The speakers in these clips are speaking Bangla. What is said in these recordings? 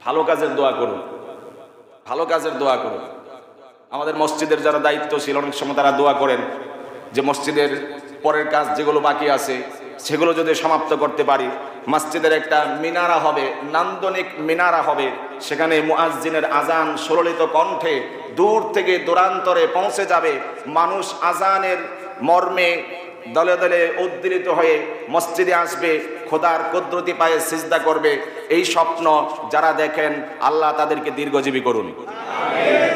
ভালো কাজের দোয়া করুন, ভালো কাজের দোয়া করুন। আমাদের মসজিদের যারা দায়িত্বশীল অনেক সময় তারা দোয়া করেন যে মসজিদের পরের কাজ যেগুলো বাকি আছে সেগুলো যদি সমাপ্ত করতে পারি, মসজিদের একটা মিনারা হবে, নান্দনিক মিনারা হবে, সেখানে মুয়াজ্জিনের আজান সুললিত কণ্ঠে দূর থেকে দূরান্তরে পৌঁছে যাবে। মানুষ আজানের মর্মে দলে দলে উদ্দীলিত হয়ে মসজিদে আসবে, খোদার কুদরতি পায়ে সিজদা করবে। এই স্বপ্ন যারা দেখেন আল্লাহ তাদেরকে দীর্ঘজীবী করুন।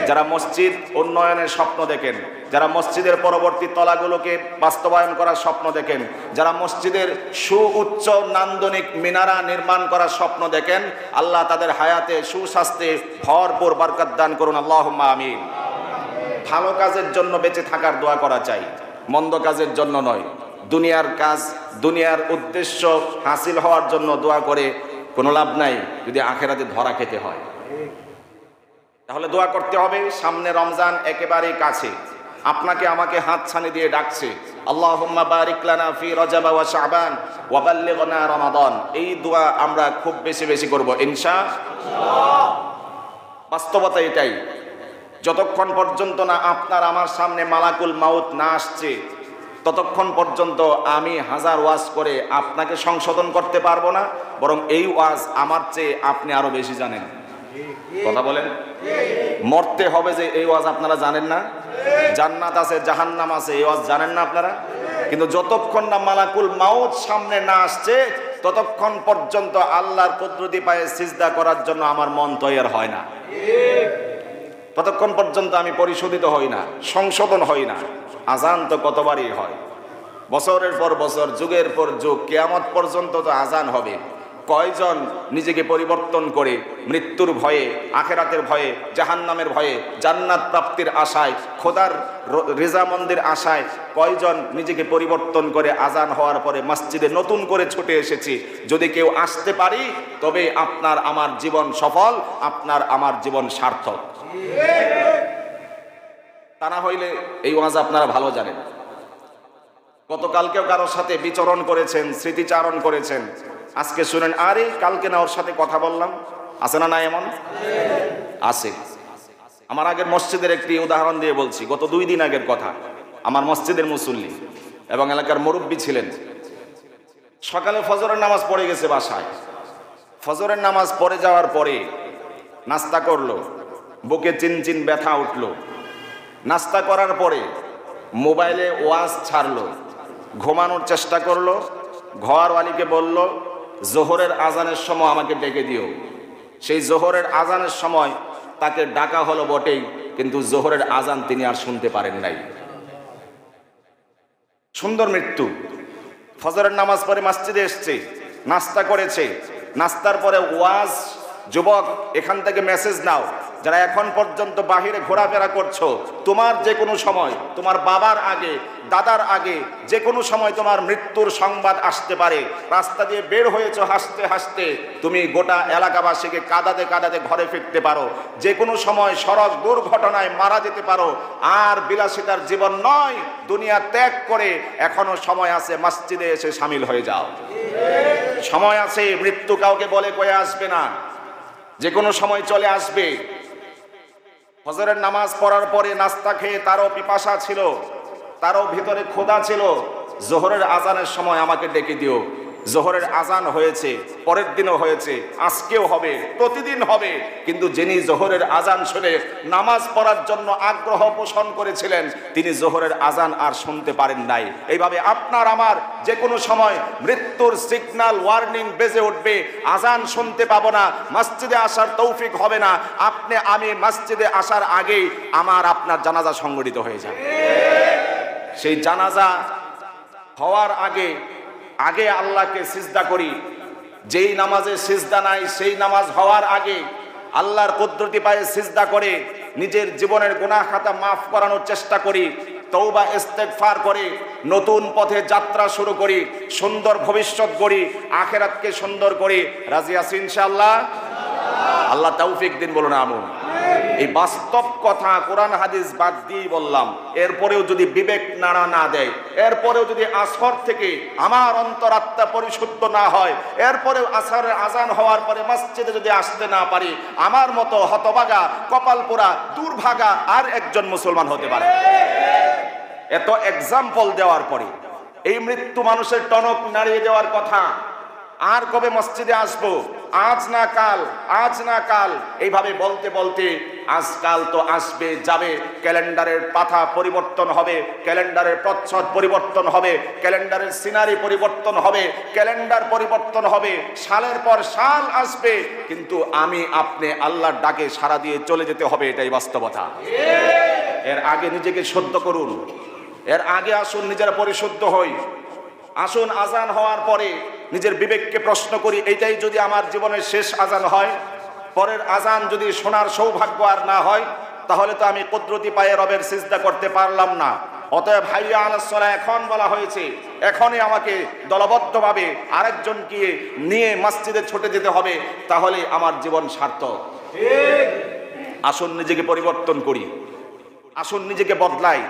যারা মসজিদ উন্নয়নের স্বপ্ন দেখেন, যারা মসজিদের পরবর্তী তলাগুলোকে বাস্তবায়ন করার স্বপ্ন দেখেন, যারা মসজিদের সুউচ্চ নান্দনিক মিনারা নির্মাণ করার স্বপ্ন দেখেন, আল্লাহ তাদের হায়াতে সুস্বাস্থ্যে ভরপুর বরকত দান করুন, আল্লাহুম্মা আমিন। ভালো কাজের জন্য বেঁচে থাকার দোয়া করা চাই, মন্দ কাজের জন্য নয়। দুনিয়ার কাজ, দুনিয়ার উদ্দেশ্য হাসিল হওয়ার জন্য দোয়া করে কোনো লাভ নাই যদি আখেরাতে ধরা খেতে হয়। তাহলে দোয়া করতে হবে। সামনে রমজান একেবারেই কাছে, আপনাকে আমাকে হাতছানি দিয়ে ডাকছে, আল্লাহুম্মা বারিক লানা ফি রজব ওয়া শাবান ওয়া বাল্লিগনা রমাদান। এই দোয়া আমরা খুব বেশি বেশি করব ইনশাআল্লাহ। বাস্তবতা এটাই, যতক্ষণ পর্যন্ত না আপনার আমার সামনে মালাকুল মাউত না আসছে ততক্ষণ পর্যন্ত আমি হাজার ওয়াজ করে আপনাকে সংশোধন করতে পারবো না, বরং এই ওয়াজ আমার চেয়ে আপনি আরো বেশি জানেন। কথা বলেন, মরতে হবে যে এই ওয়াজ আপনারা জানেন না? জান্নাত আছে, জাহান্নাম আছে, এই ওয়াজ জানেন না আপনারা? কিন্তু যতক্ষণ না মালাকুল মাউত সামনে না আসছে ততক্ষণ পর্যন্ত আল্লাহর কুদরতি পায়ে সিজদা করার জন্য আমার মন তৈরি হয় না, ততক্ষণ পর্যন্ত আমি পরিশোধিত হই না, সংশোধন হই না। আজান তো কতবারই হয়, বছরের পর বছর, যুগের পর যুগ, কিয়ামত পর্যন্ত তো আজান হবে। কয়জন নিজেকে পরিবর্তন করে মৃত্যুর ভয়ে, আখেরাতের ভয়ে, জাহান্নামের ভয়ে, জান্নাত প্রাপ্তির আশায়, খোদার রেজামন্দির আশায় কয়জন নিজেকে পরিবর্তন করে আজান হওয়ার পরে মসজিদে নতুন করে ছুটে এসেছি। যদি কেউ আসতে পারি তবে আপনার আমার জীবন সফল, আপনার আমার জীবন সার্থক। তা না হইলে এই ওয়াজ আপনারা ভালো জানেন। গতকালকেও কারোর সাথে বিচরণ করেছেন, স্মৃতিচারণ করেছেন, আজকে শুনেন আরে কালকে না ওর সাথে কথা বললাম। আছে না? না এমন আছে। আমার আগের মসজিদের একটি উদাহরণ দিয়ে বলছি, গত 2 দিন আগের কথা। আমার মসজিদের মুসল্লি এবং এলাকার মুরব্বী ছিলেন। সকালে ফজরের নামাজ পড়ে গেছে বাসায়। ফজরের নামাজ পড়ে যাওয়ার পরে নাস্তা করলো, বুকে চিনচিন ব্যথা উঠলো। নাস্তা করার পরে মোবাইলে ওয়াজ ছাড়লো, ঘুমানোর চেষ্টা করলো। ঘরওয়ালিকে বলল জোহরের আজানের সময় আমাকে ডেকে দিও। সেই জোহরের আজানের সময় তাকে ডাকা হলো বটেই, কিন্তু জোহরের আজান তিনি আর শুনতে পারেন নাই। সুন্দর মৃত্যু। ফজরের নামাজ পড়ে মসজিদে এসছে, নাস্তা করেছে, নাস্তার পরে ওয়াজ, যুবক এখান থেকে মেসেজ নাও, যারা এখন পর্যন্ত বাহিরে ঘোরাফেরা করছো, তোমার যে কোনো সময়, তোমার বাবার আগে, দাদার আগে যে কোনো সময় তোমার মৃত্যুর সংবাদ আসতে পারে। রাস্তা দিয়ে বের হয়েছো হাসতে হাসতে, তুমি গোটা এলাকাবাসীকে কাঁদাতে কাঁদাতে ঘরে ফিরতে পারো। যে কোনো সময় সড়ক দুর্ঘটনায় মারা যেতে পারো। আর বিলাসিতার জীবন নয়, দুনিয়া ত্যাগ করে এখনো সময় আছে, মসজিদে এসে সামিল হয়ে যাও। সময় আছে, মৃত্যু কাউকে বলে কয়ে আসবে না, যে কোনো সময় চলে আসবে। ফজরের নামাজ পড়ার পরে নাস্তা খেয়ে তারও পিপাসা ছিল, তারও ভিতরে ক্ষুধা ছিল। জোহরের আজানের সময় আমাকে ডেকে দিও। জোহরের আজান হয়েছে, পরের দিনও হয়েছে, আজকেও হবে, প্রতিদিন হবে। কিন্তু যিনি জোহরের আজান শুনে নামাজ পড়ার জন্য আগ্রহ পোষণ করেছিলেন, তিনি জোহরের আজান আর শুনতে পারেন নাই। এইভাবে আপনার আমার যে কোনো সময় মৃত্যুর সিগন্যাল, ওয়ার্নিং বেজে উঠবে, আজান শুনতে পাবো না, মসজিদে আসার তৌফিক হবে না। আপনি আমি মসজিদে আসার আগেই আমার আপনার জানাজা সংগঠিত হয়ে যাবে। সেই জানাজা হওয়ার আগে আগে আল্লাহকে সিজদা করি। যেই নামাজে সিজদা নাই, সেই নামাজ হওয়ার আগে আল্লাহর কুদরতি পায়ে সিজদা করে নিজের জীবনের গুনাহ খাতা মাফ করানোর চেষ্টা করি। তওবা ইস্তেগফার করে নতুন পথে যাত্রা শুরু করি, সুন্দর ভবিষ্যৎ গড়ি, আখিরাতকে সুন্দর করি। রাজি আছি ইনশাআল্লাহ? আল্লাহ তৌফিক দিন, বলুন আমিন। এই বাস্তব কথা কোরআন হাদিস বাদ দিয়ে বললাম, এরপরেও যদি বিবেক নাড়া না দেয়, এরপরেও যদি আসর থেকে আমার অন্তরাত্মা পরিশুদ্ধ না হয়, এরপরেও আসরের আজান হওয়ার পরে মসজিদে যদি আসতে না পারি, আমার মতো হতভাগা, কপালপোড়া, দুর্ভাগা আর একজন মুসলমান হতে পারে। এত এক্সাম্পল দেওয়ার পরে এই মৃত্যু মানুষের টনক নাড়িয়ে দেওয়ার কথা, আর কবে মসজিদে আসবো, আজ না কাল, আজ না কাল, এইভাবে বলতে বলতে আজকাল তো আসবে যাবে, ক্যালেন্ডারের পাতা পরিবর্তন হবে, ক্যালেন্ডারের প্রচ্ছদ পরিবর্তন হবে, ক্যালেন্ডারের সিনারি পরিবর্তন হবে, ক্যালেন্ডার পরিবর্তন হবে, সালের পর সাল আসবে, কিন্তু আমি আপনি আল্লাহর ডাকে সাড়া দিয়ে চলে যেতে হবে, এটাই বাস্তবতা। এর আগে নিজেকে শুদ্ধ করুন, এর আগে আসুন নিজেরা পরিশুদ্ধ হই। আসুন আজান হওয়ার পরে নিজের বিবেককে প্রশ্ন করি, এইটাই যদি আমার জীবনের শেষ আজান হয়, পরের আজান যদি শোনার সৌভাগ্য আর না হয়, তাহলে তো আমি কুদরতি পায়ে রবের সিজদা করতে পারলাম না। অতএব হাইয়া আলাস সালাহ এখন বলা হয়েছে, এখনই আমাকে দলবদ্ধভাবে আরেকজনকে নিয়ে মসজিদে ছুটে যেতে হবে, তাহলে আমার জীবন সার্থক। আসুন নিজেকে পরিবর্তন করি, আসুন নিজেকে বদলাই,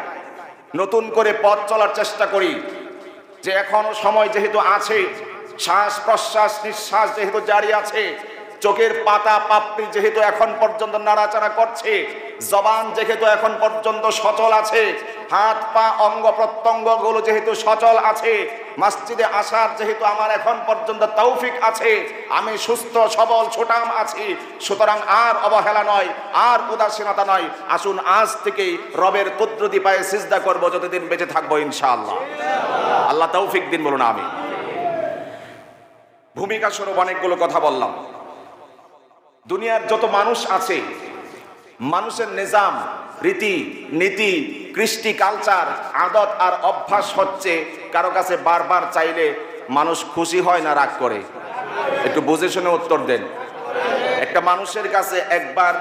নতুন করে পথ চলার চেষ্টা করি। যে এখনো সময় যেহেতু আছে, শ্বাস প্রশ্বাস নিঃশ্বাস যেহেতু জারি আছে, চোখের পাতা পাপড়ি যেহেতু এখন পর্যন্ত নাড়াচাড়া করছে, জবান যেহেতু এখন পর্যন্ত সচল আছে, হাত পা অঙ্গ প্রত্যঙ্গ গুলো যেহেতু সচল আছে, মসজিদে আসার যেহেতু আমার এখন পর্যন্ত তৌফিক আছে, আমি সুস্থ সবল ছোটাম আছি, সুতরাং আর অবহেলা নয়, আর উদাসীনতা নয়। আসুন আজ থেকেই রবের কুদরতি পায়ে সিজদা করব, যতদিন বেঁচে থাকবো ইনশাআল্লাহ। আল্লাহ তৌফিক দিন, বলুন আমিন। ভূমিকা স্বরূপ অনেকগুলো কথা বললাম। দুনিয়ার যত মানুষ আছে, মানুষের নিজাম, রীতি নীতি, কৃষ্টি, কালচার, আদত আর অভ্যাস হচ্ছে, কারো কাছে বারবার চাইলে মানুষ খুশি হয় না রাগ করে? একটু বুঝে শুনে উত্তর দেন। একটা মানুষের কাছে একবার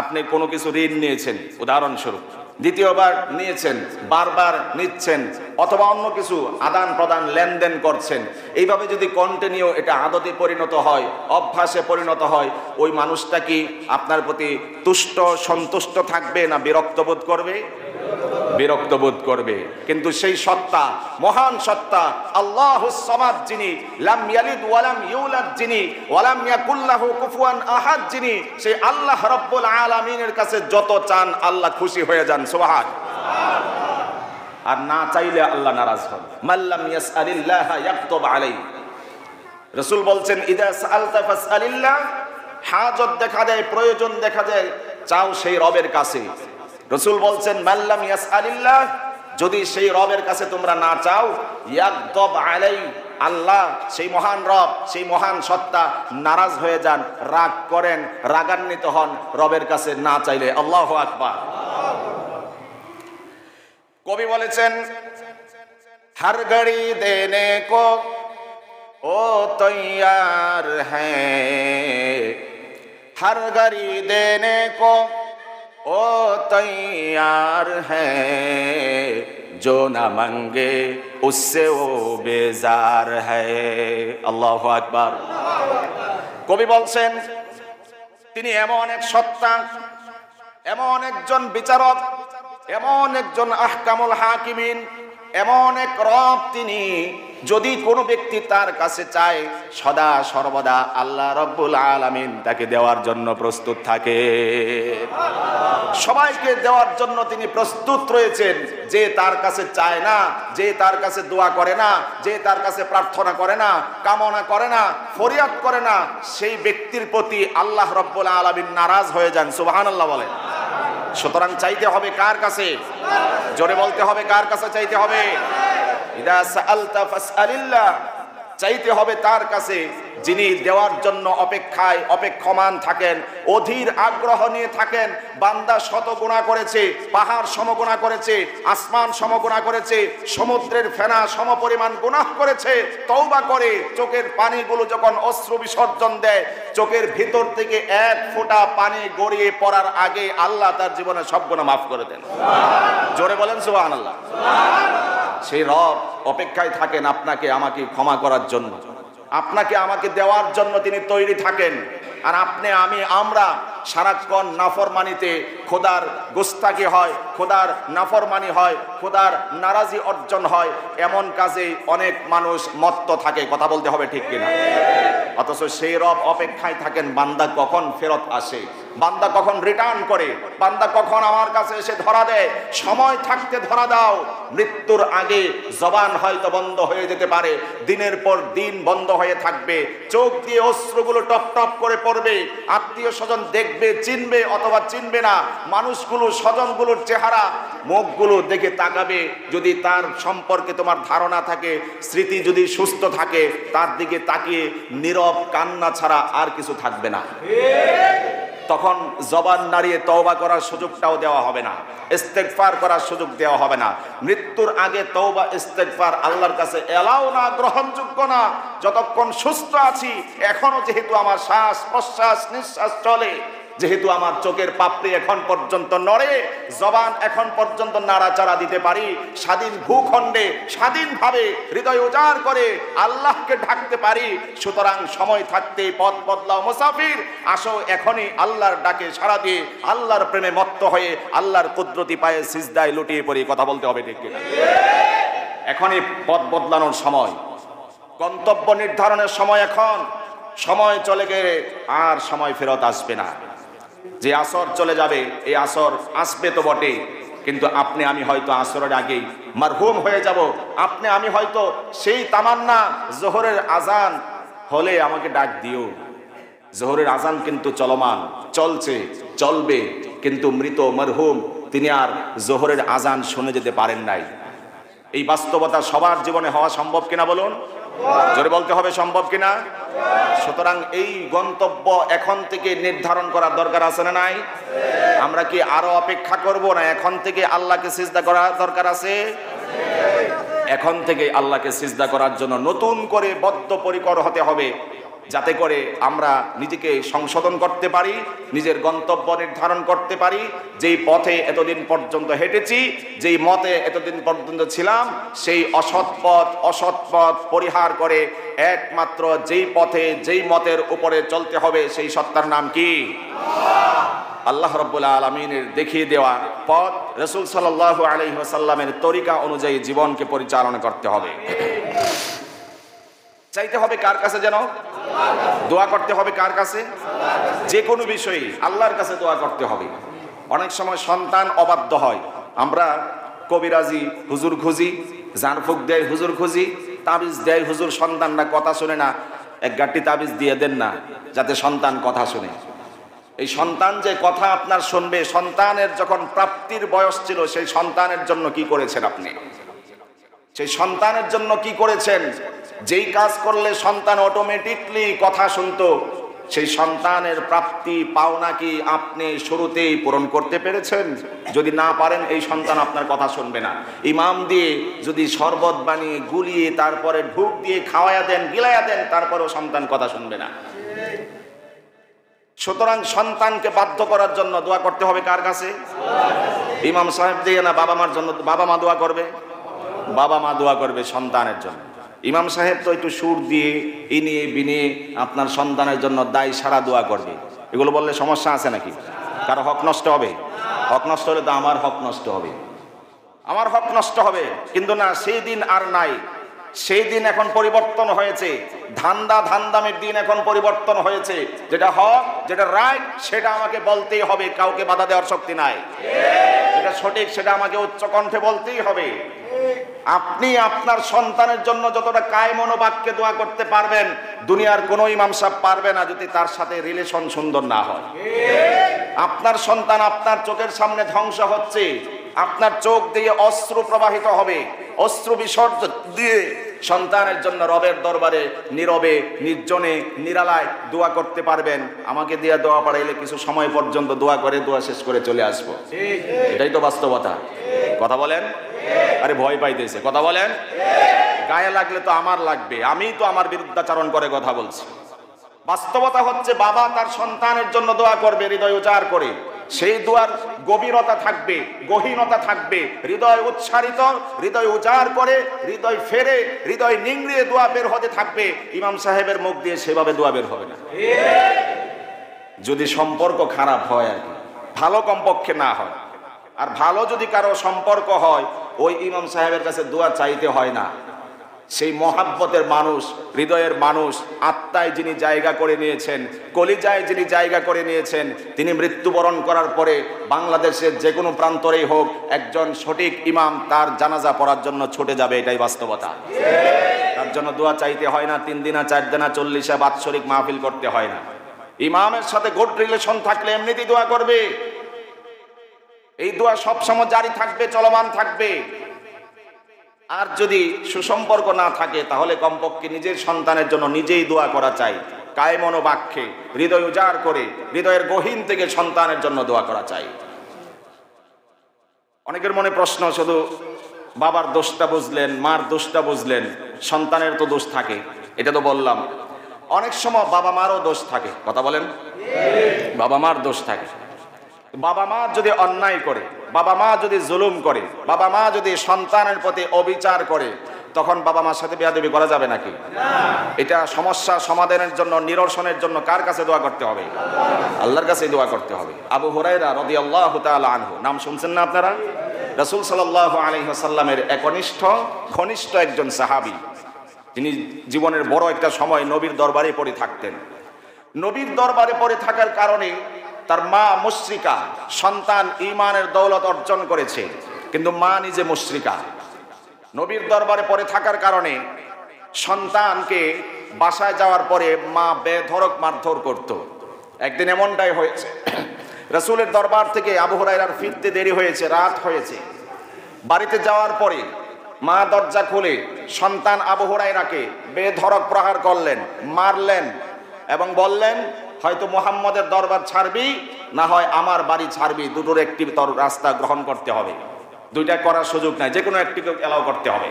আপনি কোনো কিছু ঋণ নিয়েছেন উদাহরণস্বরূপ, দ্বিতীয়বার নিয়েছেন, বারবার নিচ্ছেন, অথবা অন্য কিছু আদান প্রদান লেনদেন করছেন, এইভাবে যদি কন্টিনিউ এটা আদতে পরিণত হয়, অভ্যাসে পরিণত হয়, ওই মানুষটা কি আপনার প্রতি তুষ্ট সন্তুষ্ট থাকবে না বিরক্ত বোধ করবে? বিরক্ত বোধ করবে। কিন্তু সেই সত্তা, মহান সত্তা আল্লাহুস সামাদ, যিনি লাম ইয়ালিদ ওয়া লাম ইউলাদ, যিনি ওয়া লাম ইয়াকুল লাহু কুফুয়ান আহাদ, যিনি সেই আল্লাহ রাব্বুল আলামিনের কাছে যত চান আল্লাহ খুশি হয়ে যান। সুবহানাল্লাহ। আর না চাইলে আল্লাহ নারাজ হন। মাল্লাম ইয়াসআলিল্লাহ ইয়াগদাব আলাইহি। রাসূল বলছেন, ইদা সাআলতা ফাসআলিল্লাহ, হাজত দেখা দেয়, প্রয়োজন দেখা দেয়, চাও সেই রবের কাছে। রাসূল বলছেন, মাল্লাম ইয়াসআলিল্লাহ, যদি সেই রবের কাছে তোমরা না চাও, ইয়াগদাব আলাইহি, আল্লাহ সেই মহান রব, সেই মহান সত্তা নারাজ হয়ে যান, রাগ করেন, রাগান্বিত হন রবের কাছে না চাইলে। আল্লাহু আকবার। কবি বলেছেন, হর ঘড়ি দেনে কো ও তৈয়ার হ্যাঁ, হর ঘড়ি দেনে কো ও তৈয়ার হ্যাঁ, जो ना मांगे उससे वो बेजार है। আল্লাহু আকবার। কবি বলছেন, তিনি এমন এক সত্তা, এমন একজন বিচারক, এমন একজন আহকামুল হাকিমিন, এমন এক রব, তিনি যদি কোনো ব্যক্তি তার কাছে চায়, সদা সর্বদা আল্লাহ রব্বুল আলামিন তাকে দেওয়ার জন্য প্রস্তুত থাকে। সবাইকে দেওয়ার জন্য তিনি প্রস্তুত রয়েছেন। যে তার কাছে চায় না, যে তার কাছে দোয়া করে না, যে তার কাছে প্রার্থনা করে না, কামনা করে না, ফরিয়াদ করে না, সেই ব্যক্তির প্রতি আল্লাহ রব্বুল আলামিন নারাজ হয়ে যান। সুবহানাল্লাহ বলেন। সুতরাং চাইতে হবে কার কাছে? জোরে বলতে হবে, কার কাছে চাইতে হবে? ইদা সাআলতা ফাসআলিল্লাহ, চাইতে হবে তার কাছে, যিনি দেওয়ার জন্য অপেক্ষায় অপেক্ষমান থাকেন, অধীর আগ্রহ নিয়ে থাকেন। বান্দা শত গুনাহ করেছে, পাহাড় সমগুনাহ করেছে, আসমান সমগুনাহ করেছে, সমুদ্রের ফেনা সমপরিমাণ গুনাহ করেছে, তওবা করে চোখের পানিগুলো যখন অশ্রু বিসর্জন দেয়, চোখের ভিতর থেকে এক ফোঁটা পানি গড়িয়ে পড়ার আগে আল্লাহ তার জীবনে সব গুনাহ মাফ করে দেন। জোরে বলেন সুবহানাল্লাহ। সেই রব অপেক্ষায় থাকেন আপনাকে আমাকে ক্ষমা করার জন্য, আপনাকে আমাকে দেওয়ার জন্য তিনি তৈরি থাকেন। আর আপনি আমরা সারাক্ষণ নাফরমানিতে খোদার গোস্তাকি হয়, খোদার নাফরমানি হয়, খোদার নারাজি অর্জন হয়, এমন কাজে অনেক মানুষ মত্ত থাকে। কথা বলতে হবে ঠিক কিনা? অথচ সেই রব অপেক্ষায় থাকেন বান্দা কখন ফেরত আসে, বান্দা কখন রিটার্ন করে, বান্দা কখন আমার কাছে এসে ধরা দেয়। সময় থাকতে ধরা দাও। মৃত্যুর আগে জবান হয়তো বন্ধ হয়ে যেতে পারে, দিনের পর দিন বন্ধ হয়ে থাকবে, চোখ দিয়ে অশ্রুগুলো টপ টপ করে পড়বে, আত্মীয় স্বজন দেখবে, চিনবে অথবা চিনবে না, মানুষগুলো স্বজনগুলোর চেহারা মুখগুলো দেখে তাকাবে। যদি তার সম্পর্কে তোমার ধারণা থাকে, স্মৃতি যদি সুস্থ থাকে, তার দিকে তাকিয়ে নীরব কান্না ছাড়া আর কিছু থাকবে না। তখন জবান নাড়িয়ে তওবা করার সুযোগটাও দেওয়া হবে না, ইস্তেগফার করার সুযোগ দেওয়া হবে না। মৃত্যুর আগে তওবা ইস্তেগফার আল্লাহর কাছে এলাও না, গ্রহণযোগ্য না। যতক্ষণ সুস্থ আছি, এখনো যেহেতু আমার শ্বাস প্রশ্বাস নিঃশ্বাস চলে, যেহেতু আমার চোখের পাপড়ি এখন পর্যন্ত নড়ে, জবান এখন পর্যন্ত নাড়াচাড়া দিতে পারি, স্বাধীন ভূখণ্ডে স্বাধীনভাবে হৃদয় উজাড় করে আল্লাহকে ডাকতে পারি, সুতরাং সময় থাকতে পথ বদলাও মুসাফির, আসো এখনই আল্লাহর ডাকে সাড়া দিয়ে আল্লাহর প্রেমে মত্ত হয়ে আল্লাহর কুদরতি পায়ে সিজদায় লুটিয়ে পড়ি। কথা বলতে হবে ঠিক কিনা? এখনই পথ বদলানোর সময়, গন্তব্য নির্ধারণের সময়। এখন সময় চলে গেলে আর সময় ফেরত আসবে না। যে আসর চলে যাবে, এই আসর আসবে তো বটে, কিন্তু আপনি আমি হয়তো আসরের আগেই মারহুম হয়ে যাব। আপনি আমি হয়তো সেই তামান্না, জোহরের আজান হলে আমাকে ডাক দিও। জোহরের আজান কিন্তু চলমান, চলছে, চলবে, কিন্তু মৃত মারহুম তিনি আর জোহরের আজান শুনে যেতে পারেন নাই। এই বাস্তবতা সবার জীবনে হওয়া সম্ভব কিনা বলুন? জোরে বলতে হবে, সম্ভব কিনা? সুতরাং এই গন্তব্য এখন থেকে নির্ধারণ করার দরকার আছে না নাই? আমরা কি আরো অপেক্ষা করব না এখন থেকে আল্লাহকে সিজদা করার দরকার আছে? এখন থেকে আল্লাহকে সিজদা করার জন্য নতুন করে বদ্ধপরিকর হতে হবে, যাতে করে আমরা নিজেকে সংশোধন করতে পারি, নিজের গন্তব্য নির্ধারণ করতে পারি। যেই পথে এতদিন পর্যন্ত হেঁটেছি, যেই মতে এতদিন পর্যন্ত ছিলাম, সেই অসৎ পথ পরিহার করে একমাত্র যেই পথে, যেই মতের উপরে চলতে হবে, সেই সত্তার নাম কি? আল্লাহ রাব্বুল আলামিনের দেখিয়ে দেওয়া পথ, রাসূল সাল্লাল্লাহু আলাইহি ওয়াসাল্লামের তরিকা অনুযায়ী জীবনকে পরিচালনা করতে হবে। চাইতে হবে কার কাছে? যেন দোয়া করতে হবে কার কাছে? যে কোনো বিষয়ে আল্লাহর কাছে দোয়া করতে হবে। অনেক সময় সন্তান অবাধ্য হয়, আমরা কবিরাজি হুজুর খুঁজি, জানফুক দেয় হুজুর খুঁজি, তাবিজ দেয় হুজুর, সন্তানরা কথা শুনে না, এক গাঁটটি তাবিজ দিয়ে দেন না যাতে সন্তান কথা শুনে। এই সন্তান যে কথা আপনার শুনবে, সন্তানের যখন প্রাপ্তির বয়স ছিল, সেই সন্তানের জন্য কি করেছেন আপনি? সেই সন্তানের জন্য কি করেছেন? যেই কাজ করলে সন্তান অটোমেটিকলি কথা শুনতো, সেই সন্তানের প্রাপ্তি পাওনা কি আপনি শুরুতেই পূরণ করতে পেরেছেন? যদি না পারেন, এই সন্তান আপনার কথা শুনবে না। ইমাম দিয়ে যদি শরবত বানিয়ে গুলিয়ে তারপরে ঢুক দিয়ে খাওয়ায়া দেন, গিলাইয়া দেন, তারপরেও সন্তান কথা শুনবে না। সুতরাং সন্তানকে বাধ্য করার জন্য দোয়া করতে হবে কার কাছে? ইমাম সাহেব দিয়ে না, বাবা মার জন্য। বাবা মা দোয়া করবে, বাবা মা দোয়া করবে সন্তানের জন্য। ইমাম সাহেব তো একটু সুর দিয়ে ইনিয়ে বিনিয়ে আপনার সন্তানের জন্য দায় সারা দোয়া করবে। এগুলো বললে সমস্যা আছে নাকি? কারো হক নষ্ট হবে? হক নষ্ট হলে তো আমার হক নষ্ট হবে, আমার হক নষ্ট হবে। কিন্তু না, সেই দিন আর নাই, সেই দিন এখন পরিবর্তন হয়েছে। ধান্দামের দিন এখন পরিবর্তন হয়েছে। যেটা হক, যেটা রাইট, সেটা আমাকে বলতেই হবে, কাউকে বাধা দেওয়ার শক্তি নাই। যেটা সঠিক সেটা আমাকে উচ্চ কণ্ঠে বলতেই হবে। আপনি আপনার সন্তানের জন্য যতটা কায়মনোবাক্যে দোয়া করতে পারবেন, দুনিয়ার কোনো ইমাম সাহেব পারবে না যদি তার সাথে রিলেশন সুন্দর না হয়। আপনার সন্তান আপনার চোখের সামনে ধ্বংস হচ্ছে, আপনার চোখ দিয়ে অশ্রু প্রবাহিত হবে, অশ্রু বিসর্জন দিয়ে সন্তানের জন্য রবের দরবারে নীরবে, নির্জনে, নিরালায় দোয়া করতে পারবেন। আমাকে দিয়ে দোয়া পড়াইলে কিছু সময় পর্যন্ত দোয়া করে দোয়া শেষ করে চলে আসবো। এটাই তো বাস্তবতা। কথা বলেন? আরে ভয় পাইতেছে, কথা বলেন? গায়ে লাগলে তো আমার লাগবে, আমি তো আমার বিরুদ্ধাচরণ করে কথা বলছি। বাস্তবতা হচ্ছে, বাবা তার সন্তানের জন্য দোয়া করবে হৃদয় উজাড় করে, সেই দোয়ার গভীরতা থাকবে, গহীনতা থাকবে, হৃদয় উচ্চারিত, হৃদয় উজাড় করে, হৃদয় ফেরে, হৃদয় নিংড়িয়ে দোয়া বের হতে থাকবে। ইমাম সাহেবের মুখ দিয়ে সেভাবে দোয়া বের হবে না। যদি সম্পর্ক খারাপ হয় আর কি, ভালো কমপক্ষে না হয়। আর ভালো যদি কারো সম্পর্ক হয়, ওই ইমাম সাহেবের কাছে দোয়া চাইতে হয় না। সেই মহাব্বতের মানুষ, হৃদয়ের মানুষ, আত্মায় যিনি জায়গা করে নিয়েছেন, কলিজায় যিনি জায়গা করে নিয়েছেন, তিনি মৃত্যুবরণ করার পরে বাংলাদেশের যে কোনো প্রান্তরেই হোক একজন সঠিক ইমাম তার জানাজা পড়ার জন্য ছুটে যাবে, এটাই বাস্তবতা। তার জন্য দোয়া চাইতে হয় না, 3 দিনা 4 দিনা 40 বাৎসরিক মাহফিল করতে হয় না। ইমামের সাথে গুড রিলেশন থাকলে এমনিতেই দোয়া করবে। এই দোয়া সবসময় জারি থাকবে, চলমান থাকবে। আর যদি সুসম্পর্ক না থাকে তাহলে কমপক্ষে নিজের সন্তানের জন্য নিজেই দোয়া করা চাই, কায় মনোবাক্যে, হৃদয় উজাড় করে, হৃদয়ের গহীন থেকে সন্তানের জন্য দোয়া করা চাই। অনেকের মনে প্রশ্ন, শুধু বাবার দোষটা বুঝলেন, মার দোষটা বুঝলেন, সন্তানের তো দোষ থাকে। এটা তো বললাম, অনেক সময় বাবা মারও দোষ থাকে। কথা বলেন, বাবা মার দোষ থাকে। বাবা মা যদি অন্যায় করে, বাবা মা যদি জুলুম করে, বাবা মা যদি সন্তানের প্রতি অবিচার করে, তখন বাবা মার সাথে বেয়াদবি করা যাবে নাকি? এটা সমস্যা সমাধানের জন্য, নিরসনের জন্য কার কাছে দোয়া করতে হবে? আল্লাহর কাছে দোয়া করতে হবে। আবু হুরায়রা রাদিয়াল্লাহু তাআলা আনহু, নাম শুনছেন না আপনারা? রাসূল সাল্লাল্লাহু আলাইহি ওয়াসাল্লামের একনিষ্ঠ ঘনিষ্ঠ একজন সাহাবী, তিনি জীবনের বড় একটা সময় নবীর দরবারে পড়ে থাকতেন। নবীর দরবারে পড়ে থাকার কারণে তার মা মুশরিকা, সন্তান ঈমানের দৌলত অর্জন করেছে, কিন্তু মা নিজে মুশরিকা। নবীর দরবারে পড়ে থাকার কারণে সন্তানকে বাসায় যাওয়ার পরে মা বেধড়ক মারধর করত। একদিন এমনটাই হয়েছে, রাসূলের দরবার থেকে আবু হুরায়রার ফিরতে দেরি হয়েছে, রাত হয়েছে। বাড়িতে যাওয়ার পরে মা দরজা খুলে সন্তান আবু হুরায়রাকে বেধড়ক প্রহার করলেন, মারলেন এবং বললেন, হয়তো মুহাম্মদের দরবার ছাড়বি, না হয় আমার বাড়ি ছাড়বি, দুটোর একটি তোর রাস্তা গ্রহণ করতে হবে। দুইটা করার সুযোগ নাই, যে কোনো একটিকে এলাও করতে হবে।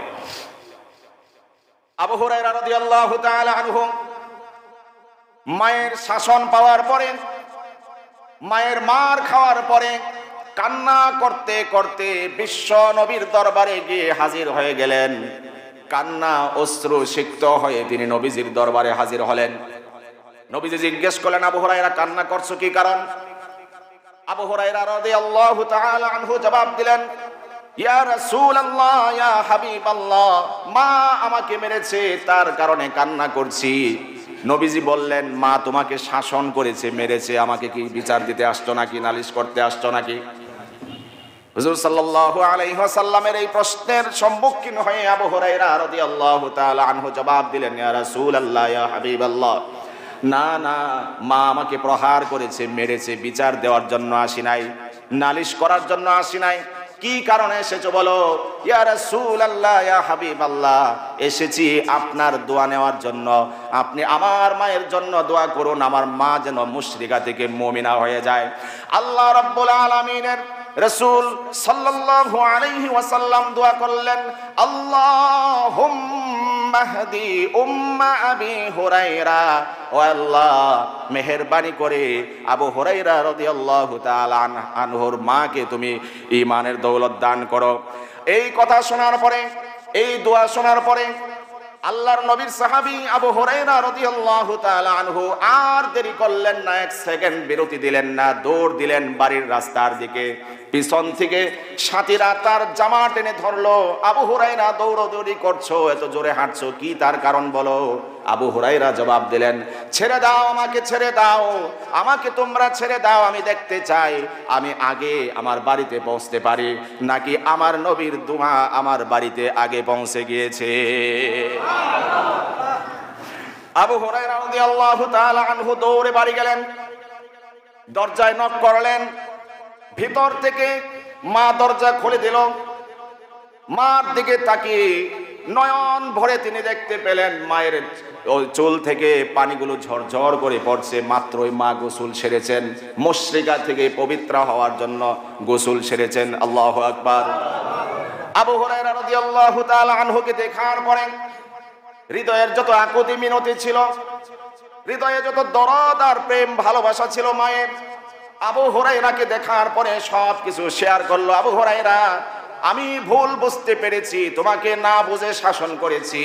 আবু হুরায়রা রাদিয়াল্লাহু তাআলা আনহু মায়ের শাসন পাওয়ার পরে, মায়ের মার খাওয়ার পরে কান্না করতে করতে বিশ্ব নবীর দরবারে গিয়ে হাজির হয়ে গেলেন। কান্না অশ্রু সিক্ত হয়ে তিনি নবীজির দরবারে হাজির হলেন। নবীজি জিজ্ঞেস করলেন, আবু হুরায়রা কান্না করছো কি কারণ? আবু হুরায়রা রাদিয়াল্লাহু তাআলা আনহু জবাব দিলেন, ইয়া রাসূলুল্লাহ, ইয়া হাবিবাল্লাহ, মা আমাকে মেরেছে, তার কারণে কান্না করছি। নবীজি বললেন, মা তোমাকে শাসন করেছে, মেরেছে, আমাকে কি বিচার দিতে আসছো নাকি, নালিশ করতে আসছো নাকি? হুজুর সাল্লাল্লাহু আলাইহি ওয়াসাল্লামের এই প্রশ্নের সম্মুখীন হয়ে আবু হুরায়রা রাদিয়াল্লাহু তাআলা আনহু জবাব দিলেন, ইয়া রাসূলুল্লাহ, ইয়া হাবিবাল্লাহ, না না, মা আমাকে প্রহার করেছে, মেরেছে, বিচার দেওয়ার জন্য আসি নাই, নালিশ করার জন্য আসি নাই। কি কারণে এসেছো বলো? ইয়া রাসূলুল্লাহ, ইয়া হাবিবাল্লাহ, এসেছি আপনার দোয়া নেওয়ার জন্য। আপনি আমার মায়ের জন্য দোয়া করুন, আমার মা যেন মুশরিকা থেকে মুমিনা হয়ে যায়। আল্লাহ রাব্বুল আলামিনের রাসূল সাল্লাল্লাহু আলাইহি ওয়াসাল্লাম দোয়া করলেন, আল্লাহুম্মা হাদি উম্মা আবি হুরায়রা, ও আল্লাহ মেহেরবানি করে আবু হুরায়রা রাদিয়াল্লাহু তাআলা আনহুর মাকে তুমি ঈমানের দৌলত দান করো। এই কথা শোনার পরে, এই দোয়া শোনার পরে আল্লাহর নবীর সাহাবী আবু হুরায়রা রাদিয়াল্লাহু তাআলা আনহু আর দেরি করলেন না, 1 সেকেন্ড বিরতি দিলেন না, দৌড় দিলেন বাড়ির রাস্তার দিকে। পিছন থেকে সাথীরা তার জামা টেনে ধরলো, আবু হুরায়রা দৌড়দৌড়ি করছো, এত জোরে হাঁটছো কি, তার কারণ বলো। আবু হুরায়রা জবাব দিলেন, ছেড়ে দাও আমাকে, ছেড়ে দাও আমাকে, তোমরা ছেড়ে দাও, আমি দেখতে চাই আমি আগে আমার বাড়িতে পৌঁছতে পারি নাকি আমার নবীর দোয়া আমার বাড়িতে আগে পৌঁছে গিয়েছে। আবু হুরায়রা রাদিয়াল্লাহু তাআলা আনহু দৌড়ে বাড়ি গেলেন, দরজায় নক করলেন। ভিতর থেকে মা দরজা খুলে দিল। মার দিকে তাকিয়ে নয়ন ভরে তিনি দেখতে পেলেন মায়ের চুল থেকে পানিগুলো ঝরঝর করে পড়ছে। মাত্রই মা গোসল সেরেছেন, মুশরিকা থেকে পবিত্র হওয়ার জন্য গোসল সেরেছেন। আল্লাহু আকবার। আবু হুরায়রা রাদিয়াল্লাহু তাআলা আনহুকে দেখার পরে হৃদয়ের যত আকুতি মিনতি ছিল, হৃদয়ে যত দরদ আর প্রেম ভালোবাসা ছিল মায়ের, আবু হুরায়রাকে দেখার পরে সব কিছু শেয়ার করলো। আবু হুরায়রা, আমি ভুল বুঝতে পেরেছি, তোমাকে না বুঝে শাসন করেছি,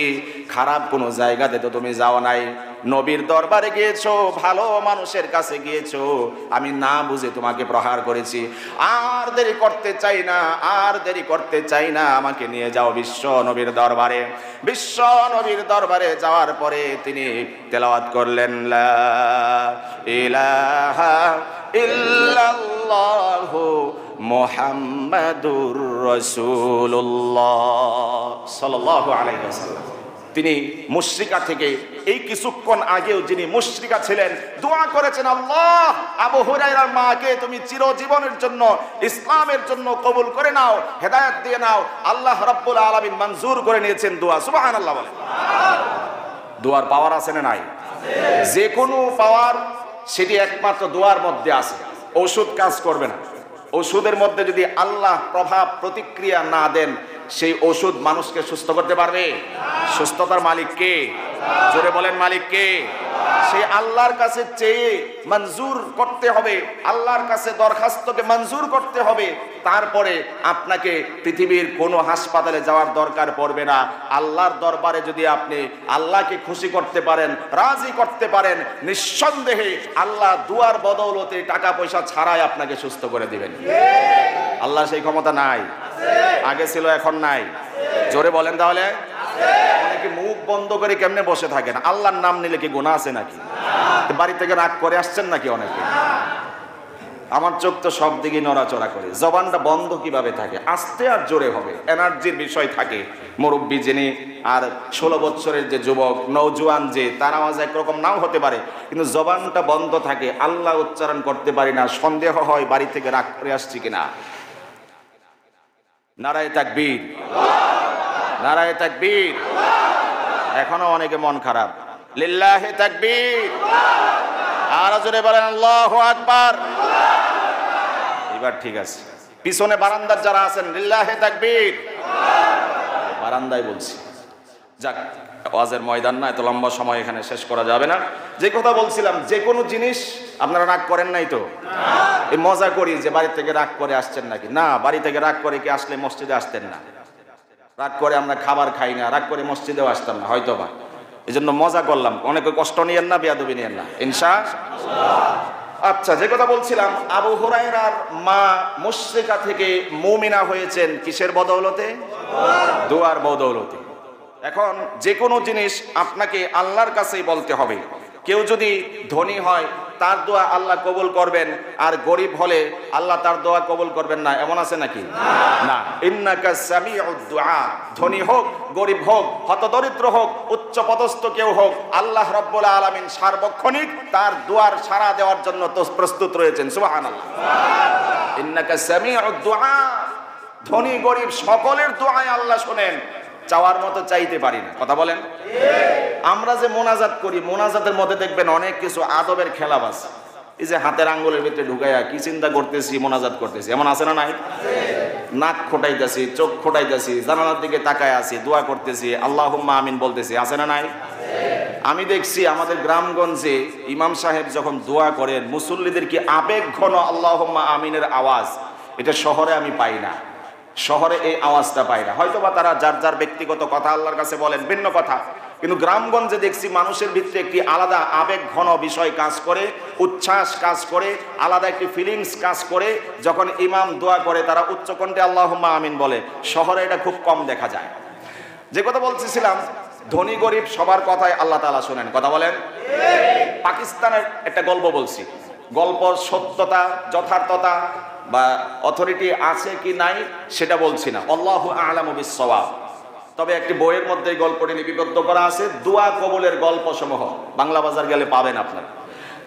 খারাপ কোনো জায়গাতে তো তুমি যাও নাই, নবীর দরবারে গিয়েছো, ভালো মানুষের কাছে গিয়েছো, আমি না বুঝে তোমাকে প্রহার করেছি, আর দেরি করতে চাই না, আর দেরি করতে চাই না, আমাকে নিয়ে যাও বিশ্ব নবীর দরবারে। বিশ্ব নবীর দরবারে যাওয়ার পরে তিনি তেলাওয়াত করলেন, লা ইলাহা ইল্লাল্লাহু মুহাম্মাদুর রাসূলুল্লাহ সাল্লাল্লাহু আলাইহি ওয়াসাল্লাম। তিনি মুশরিকা থেকে এই কিছুক্ষণ আগেও যিনি মুশরিকা ছিলেন দোয়া করেছেন, আল্লাহ আবু হুরায়রার মাকে তুমি চিরজীবনের জন্য ইসলামের জন্য কবুল করে নাও, হেদায়েত দিয়ে নাও। আল্লাহ রাব্বুল আলামিন মঞ্জুর করে নিয়েছেন দোয়া। সুবহানাল্লাহ বলেন। দোয়ার পাওয়ার আছে না নাই? যে কোনো পাওয়ার সেটি একমাত্র দোয়ার মধ্যে আছে। ঔষধ কাজ করবে না। ওষুধের মধ্যে যদি আল্লাহ প্রভাব প্রতিক্রিয়া না দেন, সেই ওষুধ মানুষকে সুস্থ করতে পারবে? সুস্থতার মালিক কে? জোরে বলেন, মালিক কে? সেই আল্লাহর কাছে চেয়ে মঞ্জুর করতে হবে, আল্লাহর কাছে দরখাস্তকে মঞ্জুর করতে হবে। তারপরে আপনাকে পৃথিবীর কোনো হাসপাতালে যাওয়ার দরকার পড়বে না। আল্লাহর দরবারে যদি আপনি আল্লাহকে খুশি করতে পারেন, রাজি করতে পারেন, নিঃসন্দেহে আল্লাহ দুয়ার বদৌলতে টাকা পয়সা ছাড়াই আপনাকে সুস্থ করে দিবেন। আল্লাহ সেই ক্ষমতা নাই? আগে ছিল, এখন নাই? জোরে বলেন তাহলে। অনেকে মুখ বন্ধ করে কেমনে বসে থাকেন? আল্লাহর নাম নিলে কি গুনাহ আছে নাকি? বাড়ি থেকে রাগ করে আসছেন নাকি অনেকে? আমার চোখ তো সব দিকে নড়াচড়া করে। জবানটা বন্ধ কিভাবে থাকে? আস্তে আর জোরে হবে, এনার্জির বিষয় থাকে। মুরব্বী যিনি আর 16 বছরের যে যুবক নওজোয়ান, যে তার আওয়াজ একরকম নাও হতে পারে, কিন্তু জবানটা বন্ধ থাকে, আল্লাহ উচ্চারণ করতে পারি না, সন্দেহ হয় বাড়ি থেকে রাগ করে আসছি কিনা। নারায়ে তাকবীর, নারায়ে তাকবীর। এখনো অনেকে মন খারাপ। লিল্লাহি তাকবীর। আর জোরে বলেন আল্লাহু আকবার। এবার ঠিক আছে। পিছনে বারান্দার যারা আছেন, লিল্লাহি তাকবীর। বারান্দায় বলছি। যাক, ওয়াজের ময়দান না, এত লম্বা সময় এখানে শেষ করা যাবে না। যে কথা বলছিলাম, যে কোনো জিনিস আপনারা রাগ করেন নাই তো? এই মজা করি যে বাড়ি থেকে রাগ করে আসছেন নাকি? না, বাড়ি থেকে রাগ করে কি আসলে মসজিদে আসতেন না? রাগ করে আমরা খাবার খাই না, রাগ করে মসজিদেও আসতাম না হয়তো বা। এই জন্য মজা করলাম। অনেকে কষ্ট নিয়েন না, বেয়াদবি নিয়েন না, ইনশাআল্লাহ। আচ্ছা, যে কথা বলছিলাম, আবু হুরায়রার মা মুশরিকা থেকে মুমিনা হয়েছেন কিসের বদৌলতে? দোয়ার বদৌলতে। এখন যে কোনো জিনিস আপনাকে আল্লাহর কাছেই বলতে হবে। কেউ যদি ধনী হয়, তার দোয়া আল্লাহ কবুল করবেন, আর গরিব হলে আল্লাহ তার দোয়া কবুল করবেন না, এমন আছে নাকি? না। ইন্নাকা সামিউদ দুআ। ধনী হোক, গরিব হোক, হতদরিদ্র হোক, উচ্চ পদস্থ কেউ হোক, আল্লাহ রাব্বুল আলামিন সার্বক্ষণিক তার দোয়ার সাড়া দেওয়ার জন্য তো প্রস্তুত রয়েছেন। সুবহানাল্লাহ। ইন্নাকা সামিউদ দুআ। ধনী গরিব সকলের দোয়াই আল্লাহ শুনেন। চাওয়ার মতো চাইতে পারি না, কথা বলেন। আমরা যে মোনাজাত করি, মোনাজাতের মধ্যে দেখবেন অনেক কিছু আদবের খেলাবাস। এই যে হাতের আঙ্গুলের ভিতরে ঢুকাইয়া কি চিন্তা করতেছি, মোনাজাত করতেছি, এমন আছে না নাই? নাক খোটাইতেছি, চোখ খোটাইতেছি, জানালার দিকে তাকায় আছি, দোয়া করতেছি, আল্লাহুম্মা আমিন বলতেছি, আছে না নাই? আমি দেখছি আমাদের গ্রামগঞ্জে ইমাম সাহেব যখন দোয়া করেন, মুসল্লিদের কি আবেগ ঘন আল্লাহুম্মা আমিনের আওয়াজ, এটা শহরে আমি পাই না। শহরে এই আওয়াজটা পাই না। হয়তো বা তারা যার যার ব্যক্তিগত কথা আল্লাহর কাছে বলেন, ভিন্ন কথা। কিন্তু গ্রামগঞ্জে দেখছি মানুষের ভিতরে একটি আলাদা আবেগ ঘন বিষয় কাজ করে, উচ্ছ্বাস কাজ করে, আলাদা একটি ফিলিংস কাজ করে। যখন ইমাম দোয়া করে তারা উচ্চকণ্ঠে আল্লাহুম্মা আমিন বলে। শহরে এটা খুব কম দেখা যায়। যে কথা বলতেছিলাম, ধনী গরিব সবার কথাই আল্লাহ তাআলা শুনেন, কথা বলেন। পাকিস্তানের একটা গল্প বলছি। গল্প সত্যতা, যথার্থতা বা অথরিটি আছে কি নাই সেটা বলছি না, আল্লাহু আ'লামু বিস-সাওয়াব। তবে একটি বইয়ের মধ্যে গল্পটি লিপিবদ্ধ করা আছে, দোয়া কবুলের গল্প সমূহ। বাংলা বাজার গেলে পাবেন আপনারা।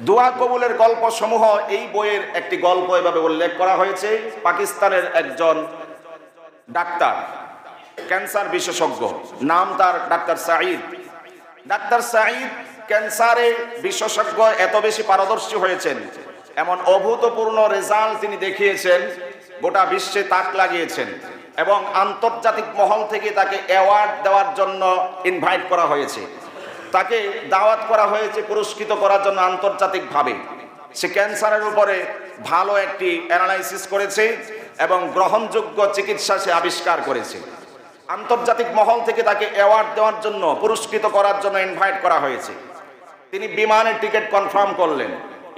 দোয়া কবুলের গল্প সমূহ, এই বইয়ের একটি গল্প এভাবে উল্লেখ করা হয়েছে। পাকিস্তানের একজন ডাক্তার, ক্যান্সার বিশেষজ্ঞ, নাম তার ডাক্তার সাঈদ। ডাক্তার সাঈদ ক্যান্সারে বিশেষজ্ঞ, এত বেশি পারদর্শী হয়েছেন, এমন অভূতপূর্ণ রেজাল্ট তিনি দেখিয়েছেন, গোটা বিশ্বে তাক লাগিয়েছেন। এবং আন্তর্জাতিক মহল থেকে তাকে অ্যাওয়ার্ড দেওয়ার জন্য ইনভাইট করা হয়েছে, তাকে দাওয়াত করা হয়েছে পুরস্কৃত করার জন্য আন্তর্জাতিকভাবে। সে ক্যান্সারের উপরে ভালো একটি অ্যানালাইসিস করেছে, এবং গ্রহণযোগ্য চিকিৎসা সে আবিষ্কার করেছে। আন্তর্জাতিক মহল থেকে তাকে অ্যাওয়ার্ড দেওয়ার জন্য, পুরস্কৃত করার জন্য ইনভাইট করা হয়েছে। তিনি বিমানের টিকিট কনফার্ম করলেন,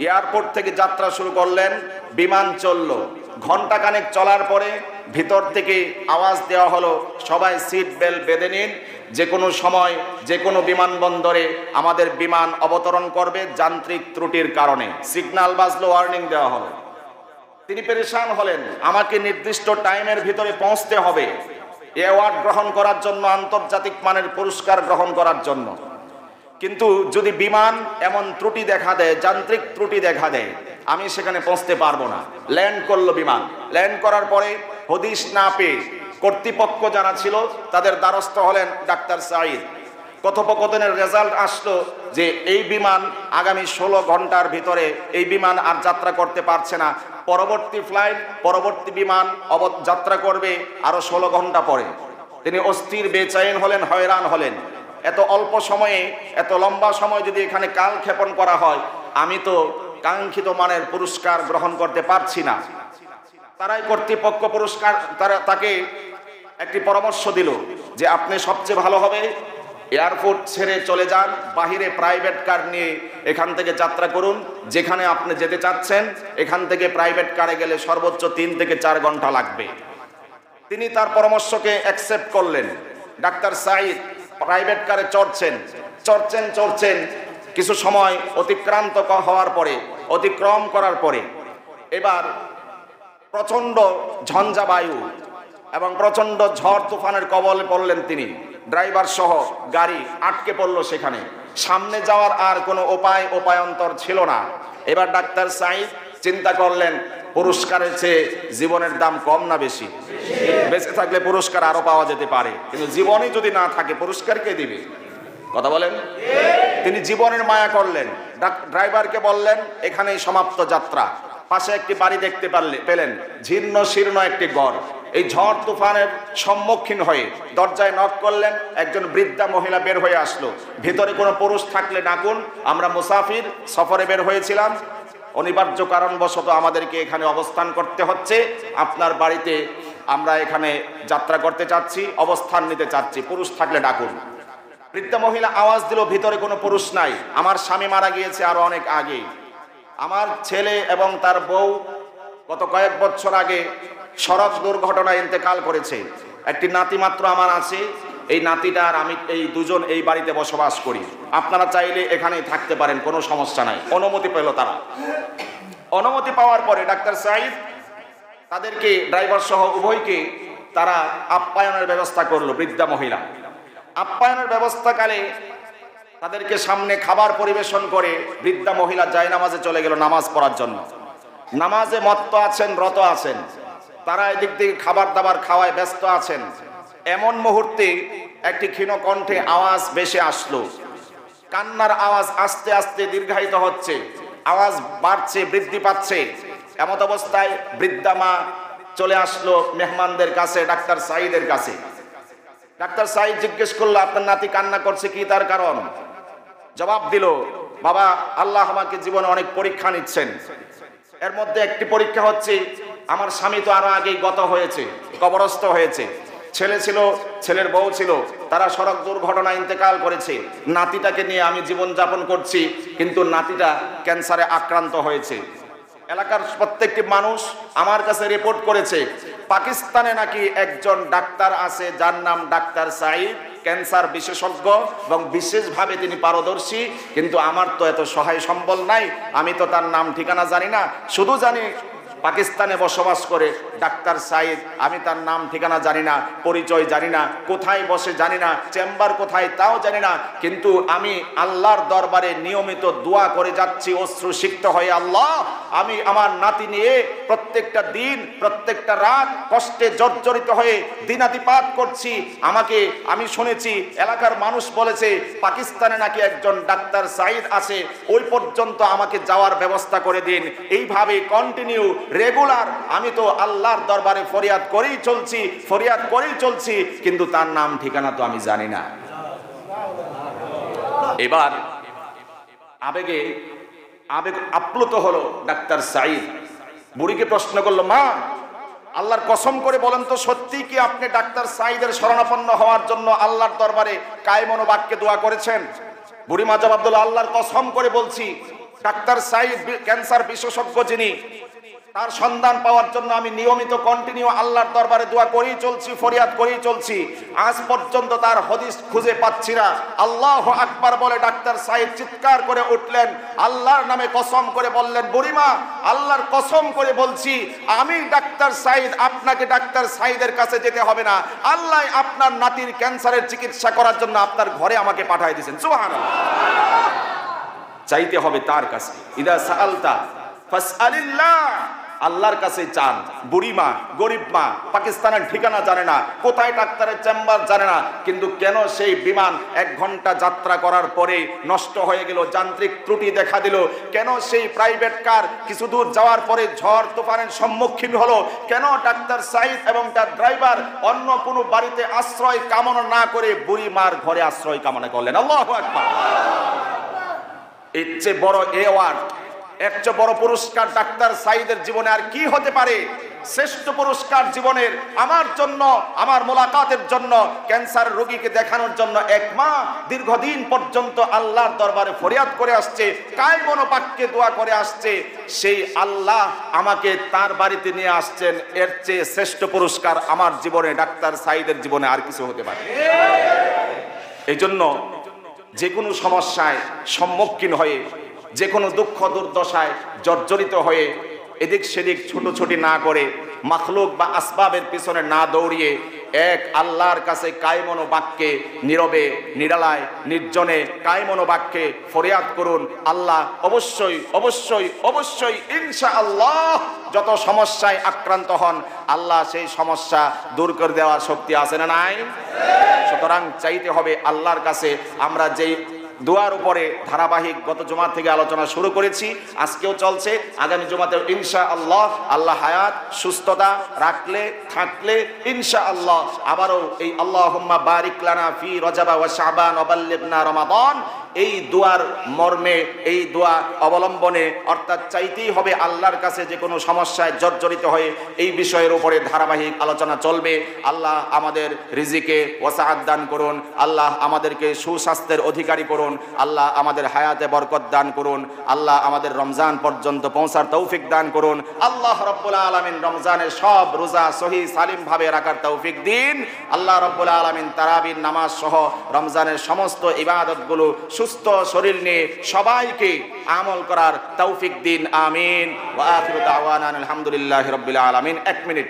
এয়ারপোর্ট থেকে যাত্রা শুরু করলেন, বিমান চলল। ঘন্টাখানেক চলার পরে ভিতর থেকে আওয়াজ দেওয়া হলো, সবাই সিট বেল্ট বেঁধে নিন, যে কোনো সময় যে কোনো বিমানবন্দরে আমাদের বিমান অবতরণ করবে যান্ত্রিক ত্রুটির কারণে। সিগন্যাল বাজলো, ওয়ার্নিং দেওয়া হলো। তিনি পেরেশান হলেন, আমাকে নির্দিষ্ট টাইমের ভিতরে পৌঁছতে হবে অ্যাওয়ার্ড গ্রহণ করার জন্য, আন্তর্জাতিক মানের পুরস্কার গ্রহণ করার জন্য। কিন্তু যদি বিমান এমন ত্রুটি দেখা দেয়, যান্ত্রিক ত্রুটি দেখা দেয়, আমি সেখানে পৌঁছতে পারবো না। ল্যান্ড করলো বিমান। ল্যান্ড করার পরে হদিশ না পেয়ে কর্তৃপক্ষ যারা ছিল তাদের দ্বারস্থ হলেন ডাক্তার সাঈদ। কথোপকথনের রেজাল্ট আসলো যে এই বিমান আগামী 16 ঘন্টার ভিতরে এই বিমান আর যাত্রা করতে পারছে না। পরবর্তী ফ্লাইট, পরবর্তী বিমান যাত্রা করবে আরো 16 ঘন্টা পরে। তিনি অস্থির, বেচैन হলেন, হয়রান হলেন। এত অল্প সময়ে, এত লম্বা সময় যদি এখানে কালক্ষেপণ করা হয়, আমি তো কাঙ্ক্ষিত মানের পুরস্কার গ্রহণ করতে পারছি না। তারাই কর্তৃপক্ষ তাকে একটি পরামর্শ দিল যে আপনি সবচেয়ে ভালো হবে এয়ারপোর্ট ছেড়ে চলে যান, বাহিরে প্রাইভেট কার নিয়ে এখান থেকে যাত্রা করুন। যেখানে আপনি যেতে চাচ্ছেন এখান থেকে প্রাইভেট কারে গেলে সর্বোচ্চ 3 থেকে 4 ঘন্টা লাগবে। তিনি তার পরামর্শকে অ্যাকসেপ্ট করলেন। ডাক্তার সাঈদ প্রাইভেট কারে চড়ছেন। কিছু সময় অতিক্রান্ত হওয়ার পরে, অতিক্রম করার পরে এবার প্রচণ্ড ঝঞ্ঝা বায়ু এবং প্রচণ্ড ঝড় তুফানের কবলে পড়লেন তিনি। ড্রাইভার সহ গাড়ি আটকে পড়ল সেখানে। সামনে যাওয়ার আর কোনো উপায়ন্তর ছিল না। এবার ডাক্তার সাঈদ চিন্তা করলেন, পুরস্কারের চেয়ে জীবনের দাম কম না বেশি? বেঁচে থাকলে পুরস্কার আরো পাওয়া যেতে পারে, কিন্তু জীবনই যদি না থাকে পুরস্কার কে দিবে? কথা বলেন। তিনি জীবনের মায়া করলেন। ড্রাইভারকে বললেন, এখানেই সমাপ্ত যাত্রা। পাশে একটি বাড়ি দেখতে পেলেন, জীর্ণ শীর্ণ একটি ঘর। এই ঝড় তুফানের সম্মুখীন হয়ে দরজায় নক করলেন। একজন বৃদ্ধা মহিলা বের হয়ে আসলো। ভিতরে কোনো পুরুষ থাকলে ডাকুন, আমরা মুসাফির সফরে বের হয়েছিলাম, অনিবার্য কারণবশত আমাদেরকে এখানে অবস্থান করতে হচ্ছে। আপনার বাড়িতে আমরা এখানে যাত্রা করতে চাচ্ছি, অবস্থান নিতে চাচ্ছি, পুরুষ থাকলে ডাকুন। বৃদ্ধা মহিলা আওয়াজ দিল, ভিতরে কোনো পুরুষ নাই, আমার স্বামী মারা গিয়েছে আরো অনেক আগে। আমার ছেলে এবং তার বউ গত কয়েক বছর আগে সড়ক দুর্ঘটনায় ইন্তেকাল করেছে। একটি নাতি মাত্র আমার আছে। এই নাতিটা আর আমি এই দুজন এই বাড়িতে বসবাস করি। আপনারা চাইলে এখানেই থাকতে পারেন, কোনো সমস্যা নাই। অনুমতি পেল তারা। অনুমতি পাওয়ার পরে ডাক্তার সাঈদ তাদেরকে, ড্রাইভার সহ উভয়কে তারা আপ্যায়নের ব্যবস্থা করলো। বৃদ্ধা মহিলা আপ্যায়নের ব্যবস্থাকালে তাদেরকে সামনে খাবার পরিবেশন করে বৃদ্ধা মহিলা জায়নামাজে চলে গেল নামাজ পড়ার জন্য। নামাজে মত্ত আছেন, রত আছেন। তারা এদিক থেকে খাবার দাবার খাওয়ায় ব্যস্ত আছেন। এমন মুহূর্তে একটি ক্ষীণ কণ্ঠে আওয়াজ ভেসে আসলো। কান্নার আওয়াজ আস্তে আস্তে দীর্ঘায়িত হচ্ছে, আওয়াজ বাড়ছে, বৃদ্ধি পাচ্ছে। এমত অবস্থায় বৃদ্ধা মা চলে আসলো মেহমানদের কাছে, ডাক্তার সাঈদের কাছে। ডাক্তার সাঈদ জিজ্ঞেস করলো, আপনার নাতি কান্না করছে, কি তার কারণ? জবাব দিল, বাবা, আল্লাহ আমাকে জীবনে অনেক পরীক্ষা নিচ্ছেন। এর মধ্যে একটি পরীক্ষা হচ্ছে, আমার স্বামী তো আরো আগেই গত হয়েছে, কবরস্থ হয়েছে। ছেলে ছিল, ছেলের বউ ছিল, তারা সড়ক দুর্ঘটনায় ইন্তেকাল করেছে। নাতিটাকে নিয়ে আমি জীবন যাপন করছি, কিন্তু নাতিটা ক্যান্সারে আক্রান্ত হয়েছে। এলাকার প্রত্যেকটি মানুষ আমার কাছে রিপোর্ট করেছে, পাকিস্তানে নাকি একজন ডাক্তার আছে যার নাম ডাক্তার সাঈদ, ক্যান্সার বিশেষজ্ঞ এবং বিশেষভাবে তিনি পারদর্শী। কিন্তু আমার তো এত সহায় সম্বল নাই, আমি তো তার নাম ঠিকানা জানি না। শুধু জানি পাকিস্তানে বসবাস করে ডাক্তার সাঈদ, আমি তার নাম ঠিকানা জানি না, পরিচয় জানি না, কোথায় বসে জানি না, চেম্বার কোথায় তাও জানি না। কিন্তু আমি আল্লাহর দরবারে নিয়মিত দোয়া করে যাচ্ছি অশ্রু সিক্ত হয়ে, আল্লাহ, আমি আমার নাতি নিয়ে প্রত্যেকটা দিন, প্রত্যেকটা রাত কষ্টে জর্জরিত হয়ে দিনাতিপাত করছি। আমি শুনেছি, এলাকার মানুষ বলেছে পাকিস্তানে নাকি একজন ডাক্তার সাঈদ আছে, ওই পর্যন্ত আমাকে যাওয়ার ব্যবস্থা করে দিন। এইভাবে কন্টিনিউ রেগুলার আমি তো আল্লাহর দরবারে ফরিয়াদ করেই চলছি, কিন্তু তার নাম ঠিকানা তো আমি জানি না। এবার আবেগ আপ্লুত হলো ডাক্তার সাঈদ। বুড়িকে প্রশ্ন করলো, মা, আল্লাহর কসম করে বলেন তো, সত্যি কি আপনি ডাক্তার সাঈদের শরণাপন্ন হওয়ার জন্য আল্লাহর দরবারে কায়মন বাক্যে দোয়া করেছেন? বুড়িমা জবাব দিল, আল্লাহর কসম করে বলছি, ডাক্তার সাঈদ ক্যান্সার বিশেষজ্ঞ যিনি, তার সন্ধান পাওয়ার জন্য আমি নিয়মিত কন্টিনিউ আল্লাহর দরবারে দোয়া করেই চলছি, ফরিয়াদ করেই চলছি। আজ পর্যন্ত তার হদিস খুঁজে পাচ্ছি না। আল্লাহু আকবার বলে ডাক্তার সাঈদ চিৎকার করে উঠলেন, আল্লাহর নামে কসম করে বললেন, বুড়িমা আল্লাহর কসম করে বলছি, আমি ডাক্তার সাঈদ, আপনাকে ডাক্তার সাঈদের কাছে যেতে হবে না, আল্লাহ আপনার নাতির ক্যান্সারের চিকিৎসা করার জন্য আপনার ঘরে আমাকে পাঠিয়ে দিয়েছেন। সুবহানাল্লাহ। চাইতে হবে তার কাছে। ইদা সাআলতা ফাসআলিল্লাহ, আল্লাহর কাছে চান। বুড়িমা, গরিব মা, পাকিস্তানের ঠিকানা জানে না, কোথায় ডাক্তারের চেম্বার জানে না, কিন্তু কেন সেই বিমান 1 ঘন্টা যাত্রা করার পরে নষ্ট হয়ে গেল, যান্ত্রিক ত্রুটি দেখা দিল, কেন সেই প্রাইভেট কার কিছু দূর যাওয়ার পরে ঝড় তুফানের সম্মুখীন হলো, কেন ডাক্তার সাঈদ এবং তার ড্রাইভার অন্য কোনো বাড়িতে আশ্রয় কামনা না করে বুড়িমার ঘরে আশ্রয় কামনা করলেন। আল্লাহু আকবার। এর চেয়ে বড় অ্যাওয়ার্ড, এর চেয়ে বড় পুরস্কার ডাক্তার সাঈদের জীবনে আর কি হতে পারে? শ্রেষ্ঠ পুরস্কার জীবনের আমার জন্য, আমার মোলাকাতের জন্য, ক্যান্সার রোগীকে দেখানোর জন্য 1 মাস দীর্ঘদিন পর্যন্ত আল্লাহর দরবারে ফরিয়াদ করে আসছে, কায়মন বাক্যে দোয়া করে আসছে। সেই আল্লাহ আমাকে তার বাড়িতে নিয়ে আসছেন। এর চেয়ে শ্রেষ্ঠ পুরস্কার আমার জীবনে, ডাক্তার সাঈদের জীবনে আর কিছু হতে পারে? এই জন্য যে কোনো সমস্যায় সম্মুখীন হয়ে, যে কোনো দুঃখ দুর্দশায় জর্জরিত হয়ে এদিক সেদিক ছুটোছুটি না করে, মাখলুক বা আসবাবের পিছনে না দৌড়িয়ে এক আল্লাহর কাছে কায়মন বাক্যে, নীরবে, নিরালায়, নির্জনে কায়মন বাক্যে ফরিয়াদ করুন। আল্লাহ অবশ্যই অবশ্যই অবশ্যই ইনশাআল্লাহ যত সমস্যায় আক্রান্ত হন, আল্লাহ সেই সমস্যা দূর করে দেওয়ার শক্তি আছে না নাই? সুতরাং চাইতে হবে আল্লাহর কাছে। আমরা যেই দোয়ার উপরে ধারাবাহিক গত জুমা থেকে আলোচনা শুরু করেছি, আজকেও চলছে, আগামী জুমাতেও ইনশাআল্লাহ আল্লাহ হায়াত সুস্থতা রাখলে থাকলে ইনশাআল্লাহ আবারও এই আল্লাহুম্মা বারিক লানা ফি রজব ওয়া শাবান ওয়া বাল্লিগনা রমাদান, এই দোয়ার মর্মে, এই দোয়া অবলম্বনে, অর্থাৎ চাইতেই হবে আল্লাহর কাছে যে কোনো সমস্যায় জর্জরিত হয়ে এই বিষয়ের উপরে ধারাবাহিক আলোচনা চলবে। আল্লাহ আমাদের রিজিকে ওয়াসাআত দান করুন, আল্লাহ আমাদেরকে সুস্বাস্থ্যের অধিকারী করুন, আল্লাহ আমাদের হায়াতে বরকত দান করুন, আল্লাহ আমাদের রমজান পর্যন্ত পৌঁছার তৌফিক দান করুন। আল্লাহ রাব্বুল আলামিন রমজানের সব রোজা সহি সালিম ভাবে রাখার তৌফিক দিন। আল্লাহ রাব্বুল আলামিন তারাবির নামাজ সহ রমজানের সমস্ত ইবাদতগুলো সুস্থ শরীর নিয়ে সবাইকে আমল করার তৌফিক দিন। আমিন। ওয়া আখিরু দাওয়ানা আলহামদুলিল্লাহি রাব্বিল আলামিন। 1 মিনিট।